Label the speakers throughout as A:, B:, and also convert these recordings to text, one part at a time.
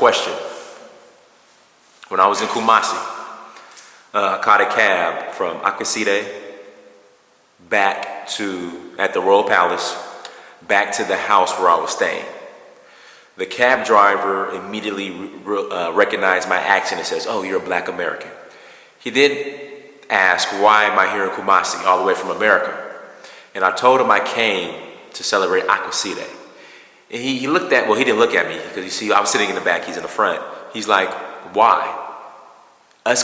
A: question. When I was in Kumasi, I caught a cab from Akweside back at the Royal Palace, back to the house where I was staying. The cab driver immediately recognized my accent and says, "Oh, you're a black American." He then asked, "Why am I here in Kumasi, all the way from America?" And I told him I came to celebrate Akweside. And he looked at, well, he didn't look at me, because you see, I was sitting in the back, he's in the front. He's like, "Why? Us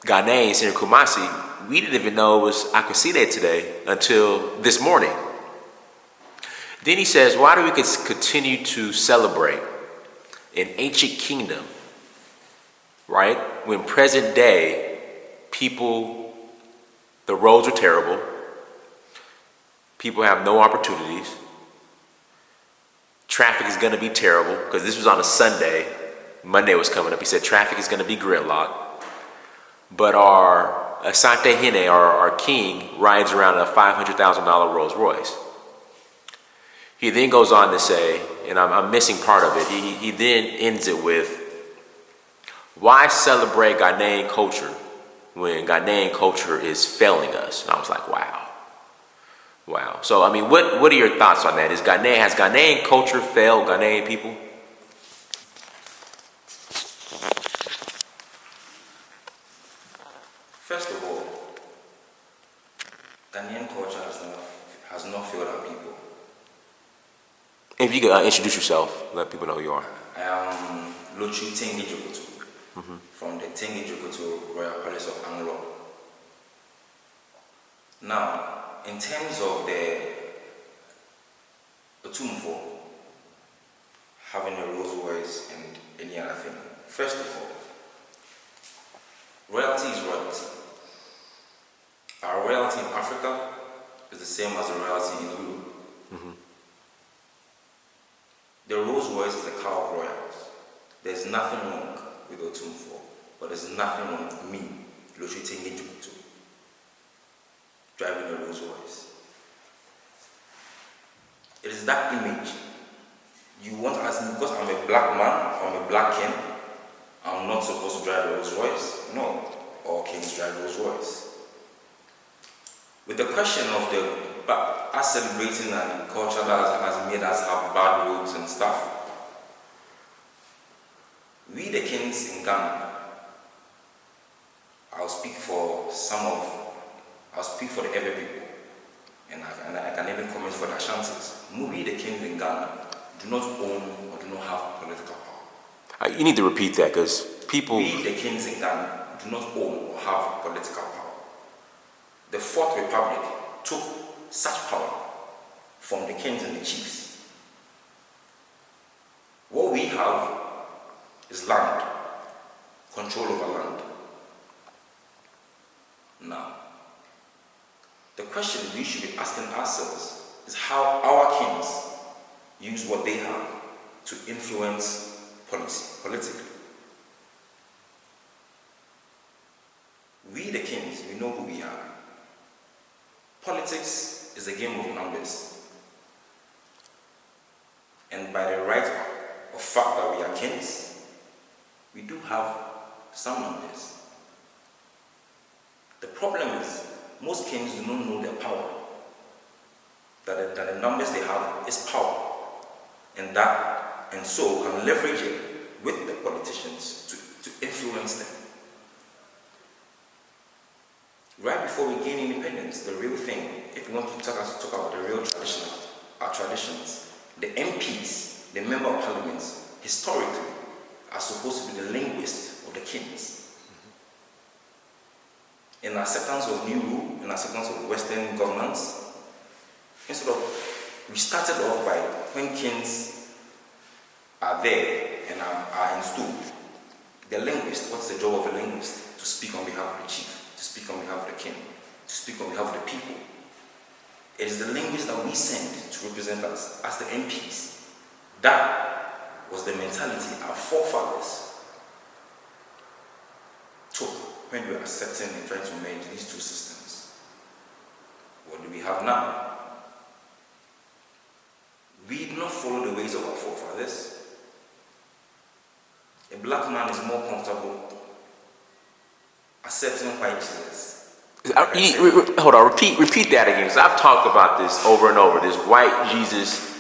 A: Ghanaians here in Kumasi, we didn't even know it was Akweside today until this morning." Then he says, "Why do we continue to celebrate an ancient kingdom, right? When present day, the roads are terrible, people have no opportunities, traffic is going to be terrible," because this was on a Sunday, Monday was coming up. He said traffic is going to be gridlocked, but our Asante Hene, our king, rides around in a $500,000 Rolls Royce. He then goes on to say, and I'm missing part of it, he then ends it with, "Why celebrate Ghanaian culture when Ghanaian culture is failing us?" And I was like, wow. So, I mean, what are your thoughts on that? Has Ghanaian culture failed Ghanaian people?
B: First of all, Ghanaian culture has not failed our people.
A: If you could introduce yourself, let people know who you are.
B: I am Tenge Djokoto, from the Tenge Djokoto Royal Palace of Anglo. Now, in terms of the Otumfo having a Rolls Royce and any other thing, first of all, royalty is royalty. Our royalty in Africa is the same as the royalty in Europe. The Rolls Royce is the car of royals. There's nothing wrong with Otumfo, but there's nothing wrong with me, Tenge Djokoto, driving a Rolls Royce. It is that image. You want to ask me, because I'm a black man, I'm a black king, I'm not supposed to drive a Rolls Royce? No, all kings drive Rolls Royce. With the question of us celebrating a culture that has made us have bad roads and stuff, we the kings in Ghana, I'll speak for the Ewe people, and I can even comment for the Ashantis. We the kings in Ghana do not own or do not have political power.
A: You need to repeat that, because people...
B: We the kings in Ghana do not own or have political power. The Fourth Republic took such power from the kings and the chiefs. What we have is land, control over land. Now, the question we should be asking ourselves is how our kings use what they have to influence politically. We the kings, we know who we are. Politics is a game of numbers. And by the right of fact that we are kings, we do have some numbers. The problem is, most kings do not know their power. That the numbers they have is power. And so can leverage it with the politicians to influence them. Right before we gain independence, the real thing, if we want to talk about the real tradition, our traditions, the MPs, the member of parliaments, historically, are supposed to be the linguists of the kings. In acceptance of new rule, in acceptance of Western governance, we started off by when kings are there and are installed. The linguist, what's the job of a linguist? To speak on behalf of the chief, to speak on behalf of the king, to speak on behalf of the people. It is the linguist that we send to represent us as the MPs. That was the mentality our forefathers took when we were accepting and trying to merge these two systems. What do we have now? We did not follow the ways of our forefathers. black man is more comfortable accepting white Jesus.
A: Hold on, repeat that again, because I've talked about this over and over, this white Jesus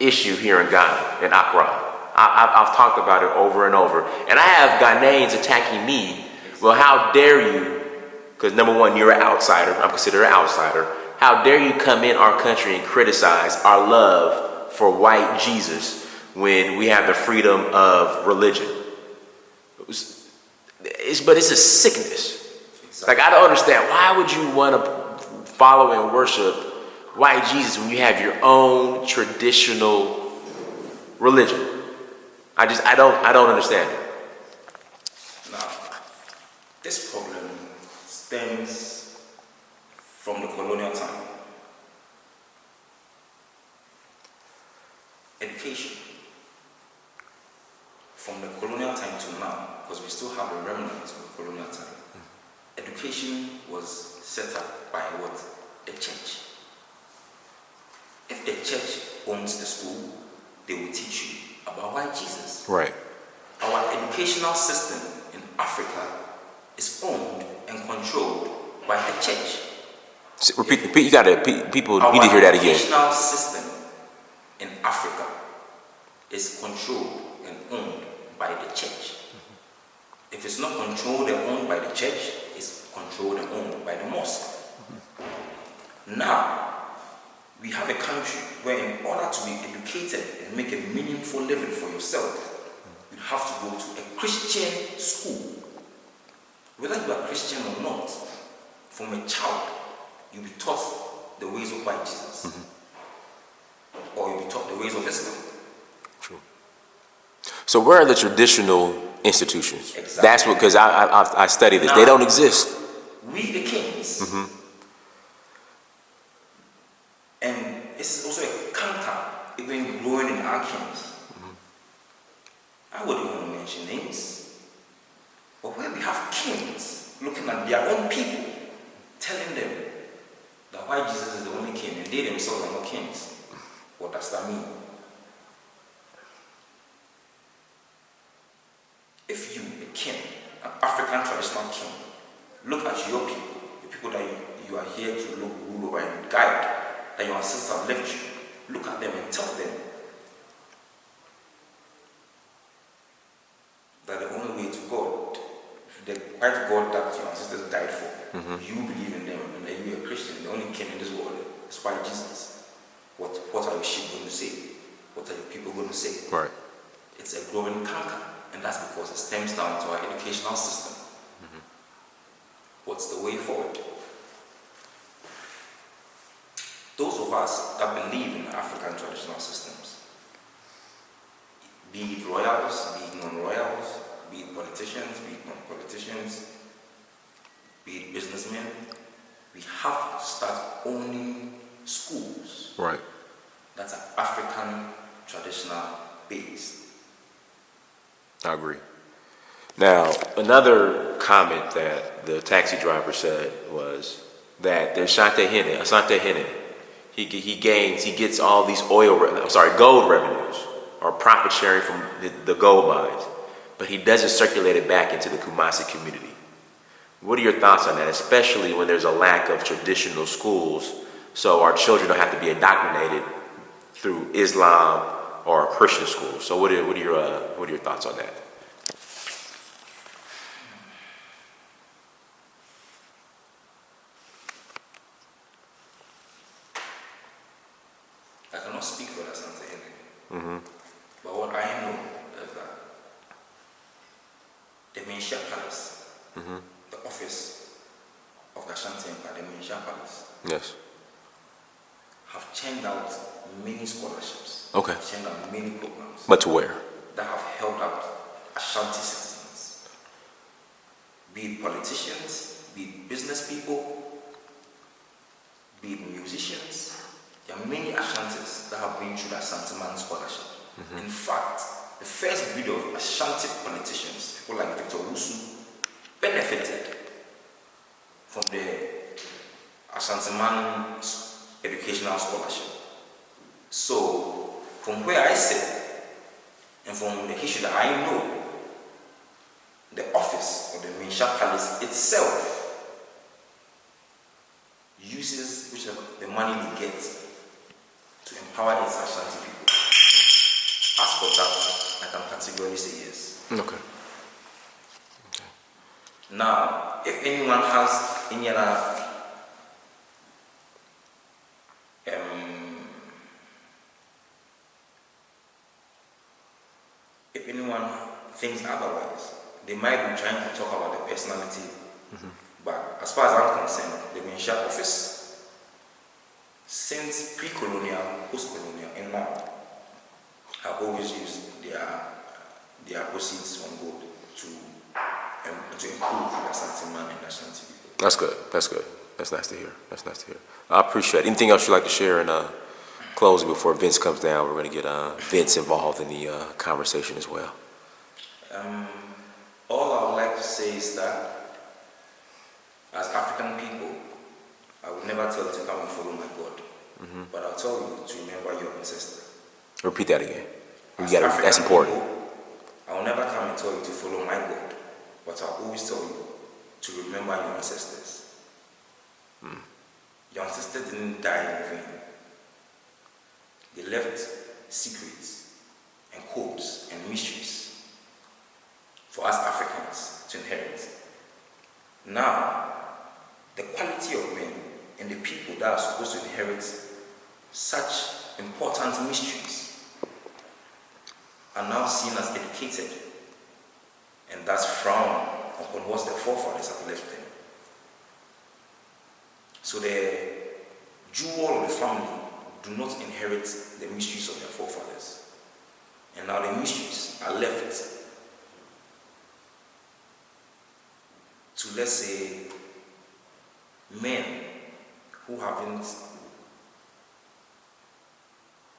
A: issue here in Ghana, in Accra. I've talked about it over and over. And I have Ghanaians attacking me. Well, how dare you? Because number one, you're an outsider. I'm considered an outsider. How dare you come in our country and criticize our love for white Jesus when we have the freedom of religion? But it's a sickness. Exactly. Like, I don't understand. Why would you want to follow and worship white Jesus when you have your own traditional religion? I don't understand it.
B: Now, this problem stems from the colonial time. Education. From the colonial time to now, because we still have the remnants of the colonial time, education was set up by what? The church. If the church owns the school, they will teach you about white Jesus.
A: Right.
B: Our educational system in Africa is owned and controlled by the church.
A: Repeat. People need to hear that again.
B: Our educational system in Africa is controlled and owned by the church. If it's not controlled and owned by the church, it's controlled and owned by the mosque. Now, we have a country where in order to be educated and make a meaningful living for yourself, you have to go to a Christian school. Whether you are Christian or not, from a child, you'll be taught the ways of white Jesus. Or you'll be taught the ways of Islam.
A: True. So where are the traditional institutions?
B: Exactly.
A: That's what, because I study this. Now, they don't exist.
B: We the kings. And it's also a canker even growing in our kings. I wouldn't want to mention names. But when we have kings looking at their own people, telling them that white Jesus is the only king and they themselves are not kings, what does that mean? If you, a king, an African traditional king, look at your people, the people that you are here to rule over and guide, that your ancestors have left you, look at them and tell them that the only way to God, the white God that your ancestors died for, you believe in them and that you are a Christian, the only king in this world is white Jesus. What are your sheep going to say? What are your people going to say?
A: Right.
B: It's a growing canker, and that's because it stems down to our educational system. What's the way forward? Those of us that believe in African traditional systems, be it royals, be it non-royals, be it politicians, be it non-politicians, be it businessmen, we have to start owning schools.
A: Right.
B: That's an African traditional base.
A: I agree. Now, another comment that the taxi driver said was that there's Asante Hene. He gets all these gold revenues or profit sharing from the gold mines, but he doesn't circulate it back into the Kumasi community. What are your thoughts on that, especially when there's a lack of traditional schools, so our children don't have to be indoctrinated through Islam or a Christian school? So what are your thoughts on that?
B: I cannot speak for that Asante Hene. But what I know is that the Menchia Palace, the office of the Ashanti Empire, the Menchia Palace,
A: Yes.
B: have churned out many scholarships.
A: Okay.
B: Churned out many programs.
A: But to where?
B: That have helped out Ashanti citizens. Be it politicians, be it business people, be it musicians. There are many Ashantis that have been through the Asante Man scholarship. In fact, the first breed of Ashanti politicians, people like Victor Wusu, benefited from the Asante Man educational scholarship. So, from where I sit, And from the history that I know, the office of the Minsha Palace itself uses the money they get to empower its Ashanti people. As for that, I can categorically say yes.
A: Okay.
B: Now, if anyone has any other if anyone thinks otherwise, they might be trying to talk about the personality. But as far as I'm concerned, the Minsha office, since pre-colonial, post-colonial, and now, have always used their proceeds from gold to improve the Ashanti man and the Ashanti people.
A: That's good. That's good. That's nice to hear. That's nice to hear. I appreciate it. Anything else you'd like to share in closing before Vince comes down? We're going to get Vince involved in the conversation as well.
B: All I would like to say is that as African people, I would never tell you to come and follow my God. But I'll tell you to remember your ancestor.
A: Repeat that again.
B: African
A: That's important.
B: people, I will never come and tell you to follow my God, but I'll always tell you to remember your ancestors. Your ancestors didn't die in vain. They left secrets and codes and mysteries for us Africans to inherit. Now, the quality of men and the people that are supposed to inherit such important mysteries are now seen as educated and thus frowned upon what their forefathers have left them. So the jewel of the family do not inherit the mysteries of their forefathers. And now the mysteries are left to, let's say, men who haven't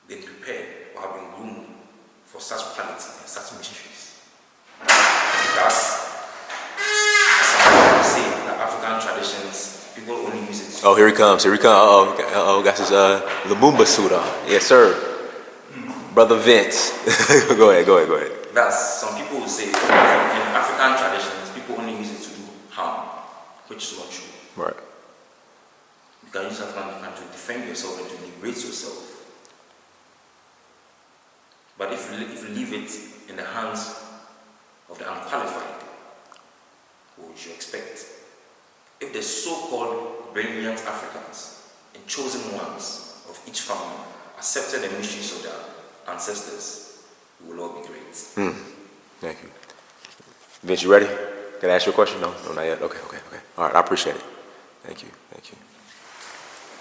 B: been prepared or have been groomed for such quality and such mysteries. Thus, some people say that African traditions, people only use it.
A: Oh, here he comes. Here he comes. Got his Lumumba suit on. Yes, sir. Brother Vince. Go ahead.
B: Thus, some people will say in African traditions, people only use it to do harm, which is not true.
A: Right.
B: You can use African to defend yourself and to liberate yourself. But if you leave it in the hands of the unqualified, what would you expect? If the so-called brilliant Africans and chosen ones of each family accepted the mysteries of their ancestors, we will all be great.
A: Thank you. Vince, you ready? Can I ask you a question? No, not yet. Okay. All right, I appreciate it. Thank you.